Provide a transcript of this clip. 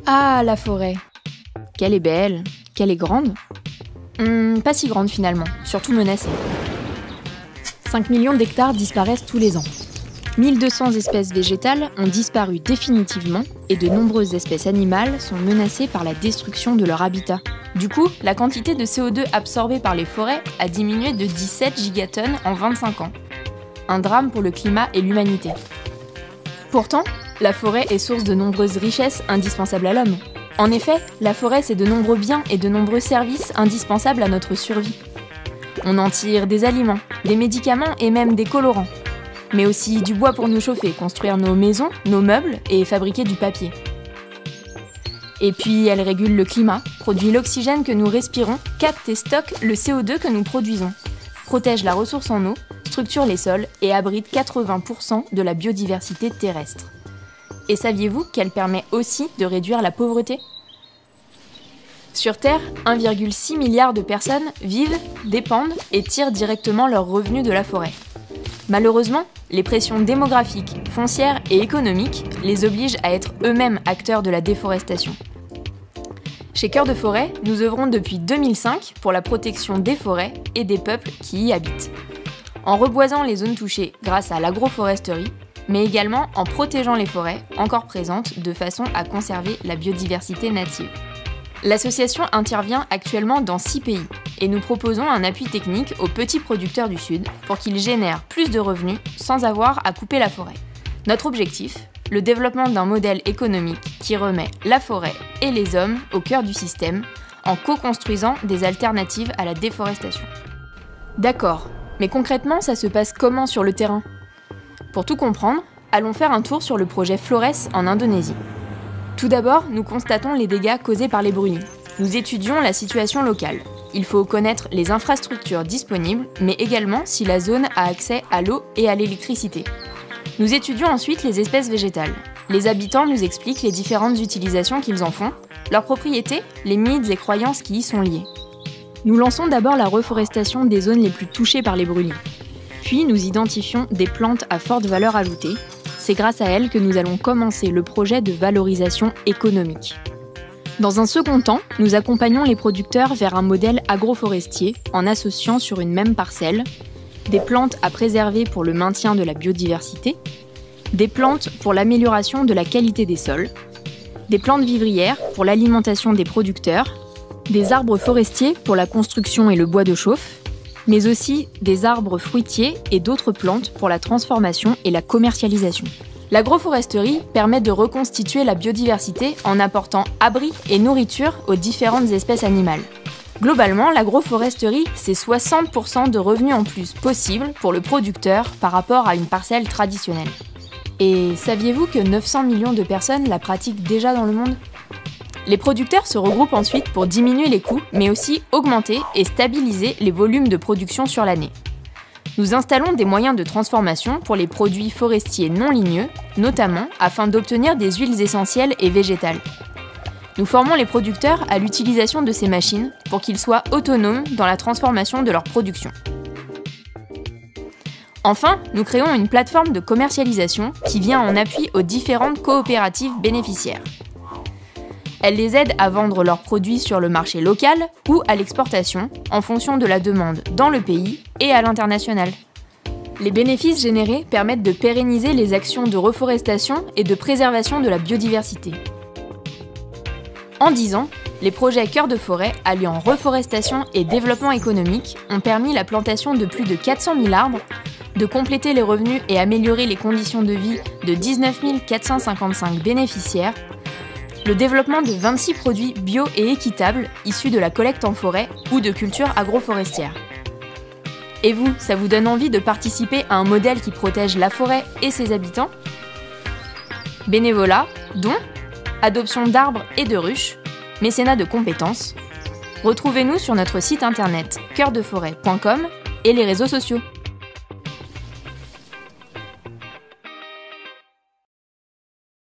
Ah, la forêt. Qu'elle est belle, qu'elle est grande. Pas si grande finalement, surtout menacée. 5 millions d'hectares disparaissent tous les ans. 1200 espèces végétales ont disparu définitivement et de nombreuses espèces animales sont menacées par la destruction de leur habitat. Du coup, la quantité de CO2 absorbée par les forêts a diminué de 17 gigatonnes en 25 ans. Un drame pour le climat et l'humanité. Pourtant, la forêt est source de nombreuses richesses indispensables à l'homme. En effet, la forêt, c'est de nombreux biens et de nombreux services indispensables à notre survie. On en tire des aliments, des médicaments et même des colorants. Mais aussi du bois pour nous chauffer, construire nos maisons, nos meubles et fabriquer du papier. Et puis, elle régule le climat, produit l'oxygène que nous respirons, capte et stocke le CO2 que nous produisons, protège la ressource en eau, structure les sols et abrite 80% de la biodiversité terrestre. Et saviez-vous qu'elle permet aussi de réduire la pauvreté ? Sur Terre, 1,6 milliard de personnes vivent, dépendent et tirent directement leurs revenus de la forêt. Malheureusement, les pressions démographiques, foncières et économiques les obligent à être eux-mêmes acteurs de la déforestation. Chez Cœur de Forêt, nous œuvrons depuis 2005 pour la protection des forêts et des peuples qui y habitent. En reboisant les zones touchées grâce à l'agroforesterie, mais également en protégeant les forêts encore présentes de façon à conserver la biodiversité native. L'association intervient actuellement dans 6 pays et nous proposons un appui technique aux petits producteurs du Sud pour qu'ils génèrent plus de revenus sans avoir à couper la forêt. Notre objectif, le développement d'un modèle économique qui remet la forêt et les hommes au cœur du système en co-construisant des alternatives à la déforestation. D'accord, mais concrètement, ça se passe comment sur le terrain ? Pour tout comprendre, allons faire un tour sur le projet Flores en Indonésie. Tout d'abord, nous constatons les dégâts causés par les brûlis. Nous étudions la situation locale. Il faut connaître les infrastructures disponibles, mais également si la zone a accès à l'eau et à l'électricité. Nous étudions ensuite les espèces végétales. Les habitants nous expliquent les différentes utilisations qu'ils en font, leurs propriétés, les mythes et croyances qui y sont liés. Nous lançons d'abord la reforestation des zones les plus touchées par les brûlis. Puis nous identifions des plantes à forte valeur ajoutée. C'est grâce à elles que nous allons commencer le projet de valorisation économique. Dans un second temps, nous accompagnons les producteurs vers un modèle agroforestier en associant sur une même parcelle des plantes à préserver pour le maintien de la biodiversité, des plantes pour l'amélioration de la qualité des sols, des plantes vivrières pour l'alimentation des producteurs, des arbres forestiers pour la construction et le bois de chauffe, mais aussi des arbres fruitiers et d'autres plantes pour la transformation et la commercialisation. L'agroforesterie permet de reconstituer la biodiversité en apportant abri et nourriture aux différentes espèces animales. Globalement, l'agroforesterie, c'est 60% de revenus en plus possibles pour le producteur par rapport à une parcelle traditionnelle. Et saviez-vous que 900 millions de personnes la pratiquent déjà dans le monde ? Les producteurs se regroupent ensuite pour diminuer les coûts, mais aussi augmenter et stabiliser les volumes de production sur l'année. Nous installons des moyens de transformation pour les produits forestiers non ligneux, notamment afin d'obtenir des huiles essentielles et végétales. Nous formons les producteurs à l'utilisation de ces machines pour qu'ils soient autonomes dans la transformation de leur production. Enfin, nous créons une plateforme de commercialisation qui vient en appui aux différentes coopératives bénéficiaires. Elle les aide à vendre leurs produits sur le marché local ou à l'exportation, en fonction de la demande dans le pays et à l'international. Les bénéfices générés permettent de pérenniser les actions de reforestation et de préservation de la biodiversité. En 10 ans, les projets Cœur de Forêt, alliant reforestation et développement économique, ont permis la plantation de plus de 400 000 arbres, de compléter les revenus et améliorer les conditions de vie de 19 455 bénéficiaires, le développement de 26 produits bio et équitables issus de la collecte en forêt ou de cultures agroforestières. Et vous, ça vous donne envie de participer à un modèle qui protège la forêt et ses habitants ? Bénévolat, dons, adoption d'arbres et de ruches, mécénat de compétences. Retrouvez-nous sur notre site internet coeurdeforêt.com et les réseaux sociaux.